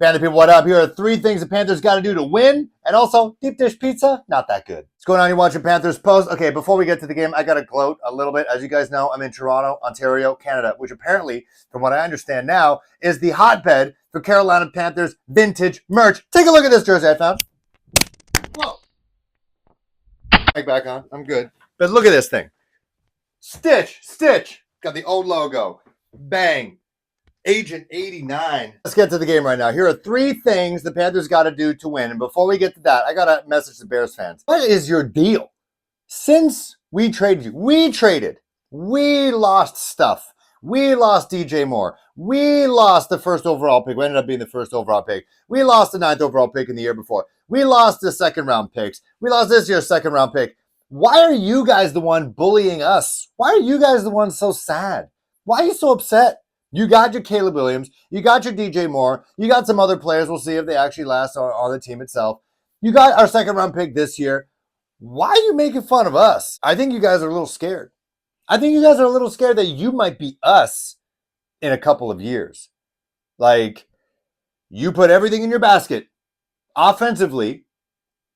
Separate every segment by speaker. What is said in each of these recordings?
Speaker 1: Panther people, what up? Here are 3 things the Panthers got to do to win. And also, deep dish pizza, not that good. What's going on? You're watching Panthers Post. Okay, before we get to the game, I got to gloat a little bit. As you guys know, I'm in Toronto, Ontario, Canada, which apparently, from what I understand now, is the hotbed for Carolina Panthers vintage merch. Take a look at this jersey I found. Whoa. Back on. I'm good. But look at this thing. Stitch. Got the old logo. Bang. Agent 89. Let's get to the game right now. Here are 3 things the Panthers got to do to win. And before we get to that, I got a message to Bears fans. What is your deal? Since we traded you, we lost stuff. We lost DJ Moore. We lost the first overall pick. We ended up being the first overall pick. We lost the 9th overall pick in the year before. We lost the 2nd round picks. We lost this year's 2nd round pick. Why are you guys the one bullying us? Why are you guys the ones so sad? Why are you so upset? You got your Caleb Williams. You got your DJ Moore. You got some other players. We'll see if they actually last on the team itself. You got our 2nd round pick this year. Why are you making fun of us? I think you guys are a little scared. I think you guys are a little scared that you might be us in a couple of years. Like, you put everything in your basket offensively,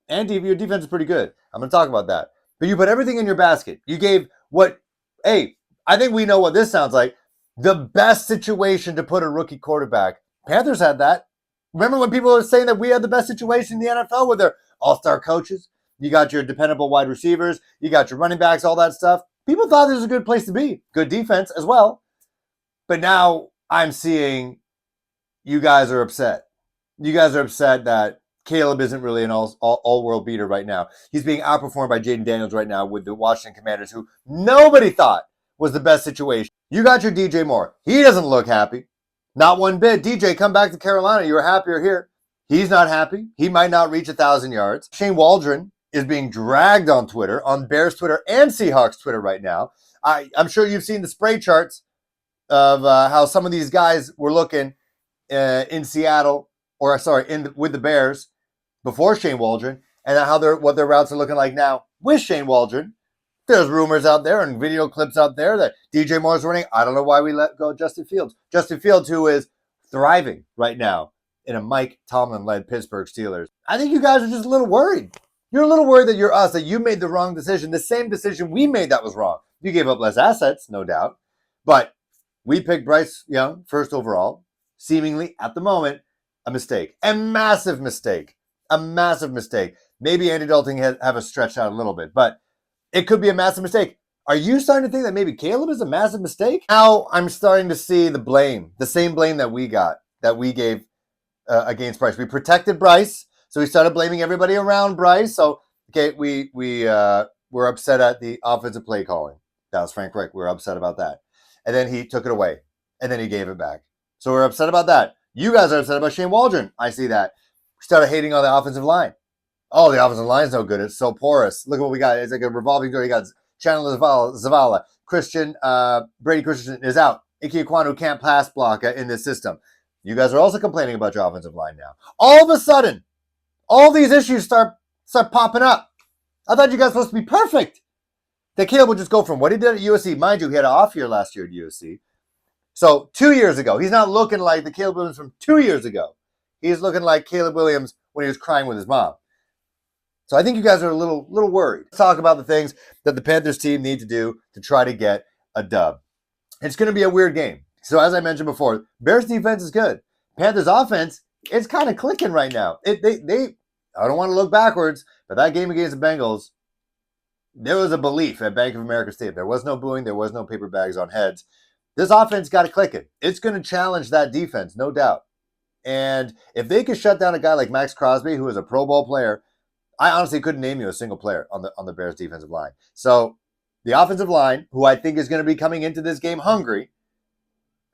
Speaker 1: and your defense is pretty good. I'm going to talk about that. But you put everything in your basket. You gave I think we know what this sounds like. The best situation to put a rookie quarterback. Panthers had that. Remember when people were saying that we had the best situation in the NFL with their all-star coaches? You got your dependable wide receivers. You got your running backs, all that stuff. People thought this was a good place to be. Good defense as well. But now I'm seeing you guys are upset. You guys are upset that Caleb isn't really an all-world beater right now. He's being outperformed by Jaden Daniels right now with the Washington Commanders, who nobody thought was the best situation. You got your DJ Moore. He doesn't look happy. Not one bit. DJ, come back to Carolina. You were happier here. He's not happy. He might not reach 1,000 yards. Shane Waldron is being dragged on Twitter, on Bears Twitter and Seahawks Twitter right now. I'm sure you've seen the spray charts of how some of these guys were looking in Seattle, with the Bears before Shane Waldron, and how what their routes are looking like now with Shane Waldron. There's rumors out there and video clips out there that DJ Moore's running. I don't know why we let go Justin Fields. Justin Fields, who is thriving right now in a Mike Tomlin-led Pittsburgh Steelers. I think you guys are just a little worried. You're a little worried that you're us, that you made the wrong decision, the same decision we made that was wrong. You gave up less assets, no doubt. But we picked Bryce Young first overall, seemingly, at the moment, a mistake. A massive mistake. A massive mistake. Maybe Andy Dalton have a stretch out a little bit, but it could be a massive mistake. Are you starting to think that maybe Caleb is a massive mistake? Now I'm starting to see the blame, the same blame that we gave against Bryce. We protected Bryce, so we started blaming everybody around Bryce. So, okay, we were upset at the offensive play calling. That was Frank Reich. We were upset about that. And then he took it away, and then he gave it back. So we're upset about that. You guys are upset about Shane Waldron. I see that. We started hating on the offensive line. Oh, the offensive line's no good. It's so porous. Look at what we got. It's like a revolving door. You got Chandler Zavala. Brady Christensen is out. Ike Ekwonu can't pass block in this system. You guys are also complaining about your offensive line now. All of a sudden, all these issues start popping up. I thought you guys were supposed to be perfect. That Caleb would just go from what he did at USC. Mind you, he had an off year last year at USC. So 2 years ago, he's not looking like the Caleb Williams from 2 years ago. He's looking like Caleb Williams when he was crying with his mom. So I think you guys are a little worried. Let's talk about the things that the Panthers team need to do to try to get a dub. It's going to be a weird game. So as I mentioned before, Bears defense is good. Panthers offense, it's kind of clicking right now. I don't want to look backwards, but that game against the Bengals, there was a belief at Bank of America Stadium. There was no booing. There was no paper bags on heads. This offense got it clicking. It's going to challenge that defense, no doubt. And if they could shut down a guy like Max Crosby, who is a Pro Bowl player, I honestly couldn't name you a single player on the Bears defensive line. So the offensive line, who I think is going to be coming into this game hungry,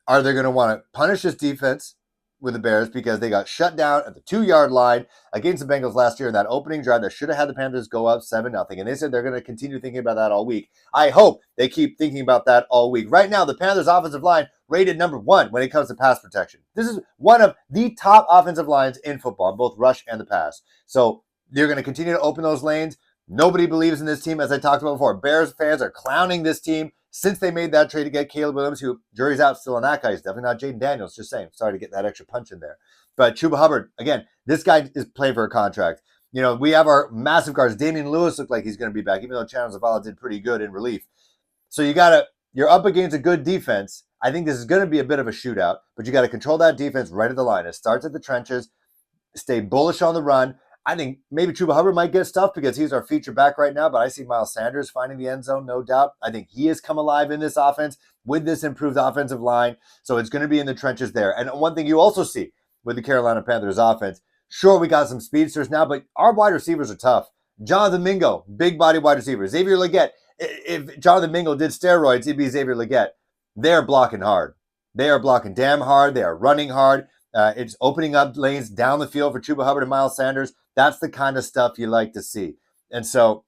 Speaker 1: are they going to want to punish this defense with the Bears because they got shut down at the 2-yard line against the Bengals last year in that opening drive that should have had the Panthers go up 7-0. And they said they're going to continue thinking about that all week. I hope they keep thinking about that all week. Right now, the Panthers offensive line rated number 1 when it comes to pass protection. This is one of the top offensive lines in football, both rush and the pass. So they're going to continue to open those lanes. Nobody believes in this team, as I talked about before. Bears fans are clowning this team since they made that trade to get Caleb Williams, who jury's out still on that guy. He's definitely not Jaden Daniels, just saying. Sorry to get that extra punch in there. But Chuba Hubbard, again, this guy is playing for a contract. You know, we have our massive guards. Damian Lewis looked like he's going to be back, even though Chandler Zavala did pretty good in relief. So you're up against a good defense. I think this is going to be a bit of a shootout, but you got to control that defense right at the line. It starts at the trenches, stay bullish on the run. I think maybe Chuba Hubbard might get stuff because he's our feature back right now, but I see Miles Sanders finding the end zone, no doubt. I think he has come alive in this offense with this improved offensive line, so it's going to be in the trenches there. And one thing you also see with the Carolina Panthers offense, sure, we got some speedsters now, but our wide receivers are tough. Jonathan Mingo, big body wide receiver. Xavier Legette, if Jonathan Mingo did steroids, he'd be Xavier Legette. They're blocking hard. They are blocking damn hard. They are running hard. It's opening up lanes down the field for Chuba Hubbard and Miles Sanders. That's the kind of stuff you like to see. And so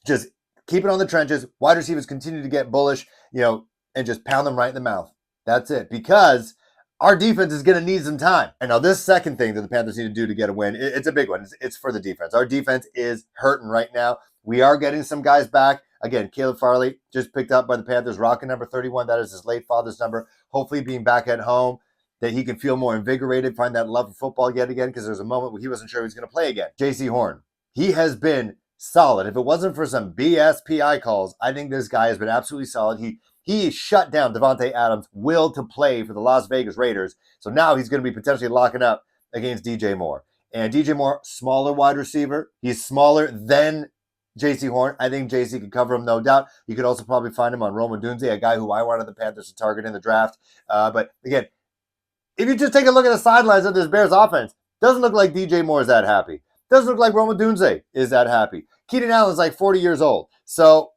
Speaker 1: just keep it on the trenches. Wide receivers continue to get bullish, and just pound them right in the mouth. That's it. Because our defense is going to need some time. And now this second thing that the Panthers need to do to get a win, it's a big one. It's for the defense. Our defense is hurting right now. We are getting some guys back. Again, Caleb Farley just picked up by the Panthers, rocking number 31. That is his late father's number. Hopefully being back at home, that he can feel more invigorated, find that love for football yet again, because there's a moment where he wasn't sure he was going to play again. J.C. Horn, he has been solid. If it wasn't for some BS PI calls, I think this guy has been absolutely solid. He shut down Devontae Adams' will to play for the Las Vegas Raiders. So now he's going to be potentially locking up against DJ Moore. And DJ Moore, smaller wide receiver. He's smaller than J.C. Horn. I think J.C. could cover him, no doubt. You could also probably find him on Roma Dunze, a guy who I wanted the Panthers to target in the draft. But again, if you just take a look at the sidelines of this Bears offense, doesn't look like DJ Moore is that happy. Doesn't look like Roma Dunze is that happy. Keenan Allen's like 40 years old. So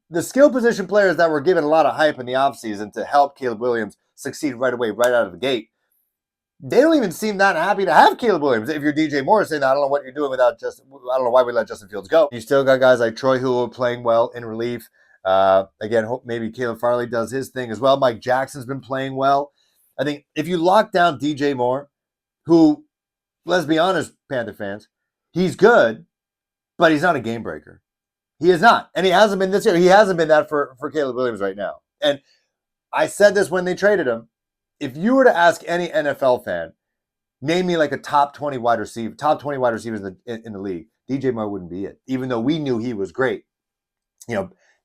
Speaker 1: the skill position players that were given a lot of hype in the offseason to help Caleb Williams succeed right away, right out of the gate, they don't even seem that happy to have Caleb Williams. If you're DJ Moore saying, I don't know what you're doing without Justin, I don't know why we let Justin Fields go. You still got guys like Troy who are playing well in relief. Again, hope maybe Caleb Farley does his thing as well. Mike Jackson's been playing well. I think if you lock down DJ Moore, who, let's be honest, Panther fans, he's good, but he's not a game breaker. He is not. And he hasn't been this year. He hasn't been that for Caleb Williams right now. And I said this when they traded him. If you were to ask any NFL fan, name me like a top 20 wide receivers in the league, DJ Moore wouldn't be it, even though we knew he was great.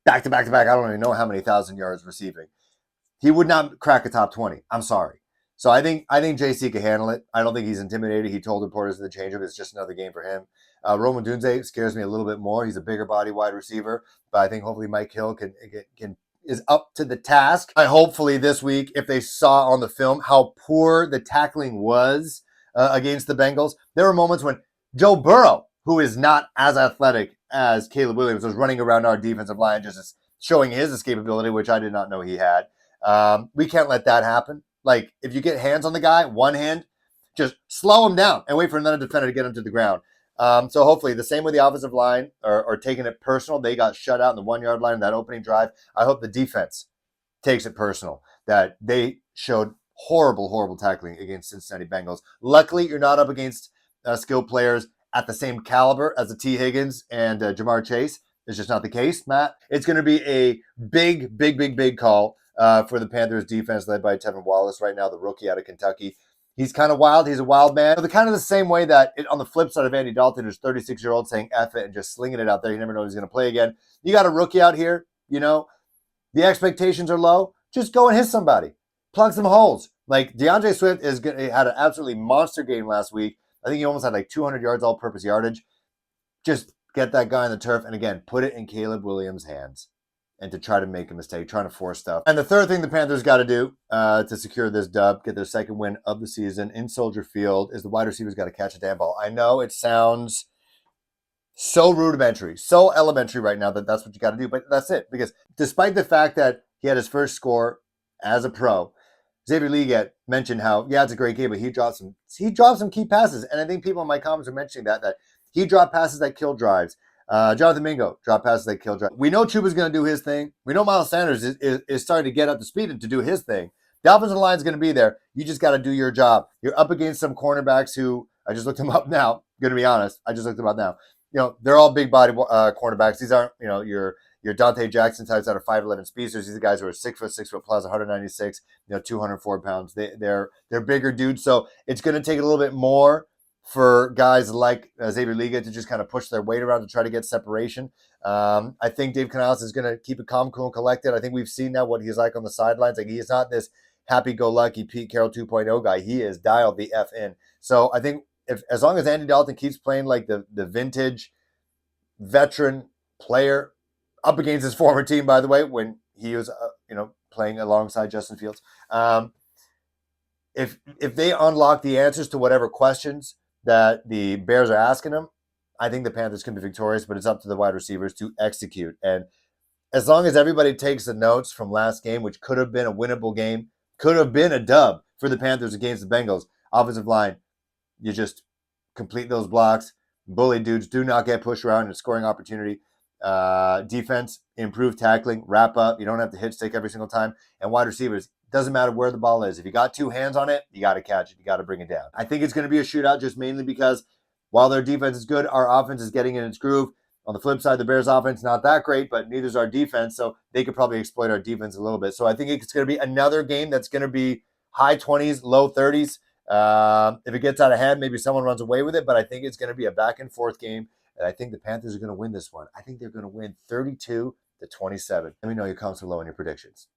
Speaker 1: Back to back, I don't even know how many 1,000 yards receiving. He would not crack a top 20. I'm sorry. So I think JC can handle it. I don't think he's intimidated. He told reporters in the changeover it's just another game for him. Roma Dunze scares me a little bit more. He's a bigger body wide receiver, but I think hopefully Mike Hill is up to the task. Hopefully this week, if they saw on the film how poor the tackling was against the Bengals, there were moments when Joe Burrow, who is not as athletic as Caleb Williams, was running around our defensive line just showing his escapability, which I did not know he had. We can't let that happen. Like, if you get hands on the guy, one hand, just slow him down and wait for another defender to get him to the ground. So hopefully the same with the offensive line are taking it personal. They got shut out in the 1 yard line in that opening drive. I hope the defense takes it personal that they showed horrible tackling against Cincinnati Bengals. Luckily, you're not up against skilled players at the same caliber as the T. Higgins and Jamar Chase. It's just not the case, Matt. It's going to be a big call for the Panthers defense led by Tevin Wallace right now, the rookie out of Kentucky. He's kind of wild. He's a wild man. The kind of the same way that on the flip side of Andy Dalton, who's 36-year-old saying F it and just slinging it out there. You never know if he's going to play again. You got a rookie out here, the expectations are low. Just go and hit somebody. Plug some holes. Like DeAndre Swift had an absolutely monster game last week. I think he almost had like 200 yards all-purpose yardage. Just get that guy on the turf and, again, put it in Caleb Williams' hands and to try to make a mistake, trying to force stuff. And the third thing the Panthers got to do to secure this dub, get their second win of the season in Soldier Field, is the wide receivers got to catch a damn ball. I know it sounds so rudimentary, so elementary right now that that's what you got to do, but that's it. Because despite the fact that he had his first score as a pro, Xavier Legette mentioned how, it's a great game, but he dropped some key passes. And I think people in my comments are mentioning that he dropped passes that killed drives. Jonathan Mingo dropped passes that killed drives. We know Chuba's going to do his thing. We know Miles Sanders is starting to get up to speed and to do his thing. The offensive line is going to be there. You just got to do your job. You're up against some cornerbacks who, I just looked them up now, going to be honest. I just looked them up now. They're all big body cornerbacks. These aren't, your your Dante Jackson types out of 5'11" speedsters. These are guys who are 6'6" plus 196, 204 pounds. They're bigger dudes, so it's going to take a little bit more for guys like Xavier Liga to just kind of push their weight around to try to get separation. I think Dave Canales is going to keep it calm, cool, and collected. I think we've seen now what he's like on the sidelines. Like, he's not this happy-go-lucky Pete Carroll 2.0 guy. He is dialed the F in. So I think as long as Andy Dalton keeps playing like the vintage veteran player up against his former team, by the way, when he was playing alongside Justin Fields, if they unlock the answers to whatever questions that the Bears are asking them, I think the Panthers can be victorious, but it's up to the wide receivers to execute. And as long as everybody takes the notes from last game, which could have been a winnable game, could have been a dub for the Panthers against the Bengals, offensive line, you just complete those blocks. Bully dudes, do not get pushed around in a scoring opportunity. Defense, improve tackling, wrap up. You don't have to hit stick every single time. And wide receivers, doesn't matter where the ball is. If you got two hands on it, you got to catch it. You got to bring it down. I think it's going to be a shootout just mainly because while their defense is good, our offense is getting in its groove. On the flip side, the Bears' offense not that great, but neither is our defense, so they could probably exploit our defense a little bit. So I think it's going to be another game that's going to be high 20s, low 30s. If it gets out of hand, maybe someone runs away with it, but I think it's going to be a back-and-forth game, and I think the Panthers are going to win this one. I think they're going to win 32-27. Let me know your comments below and your predictions.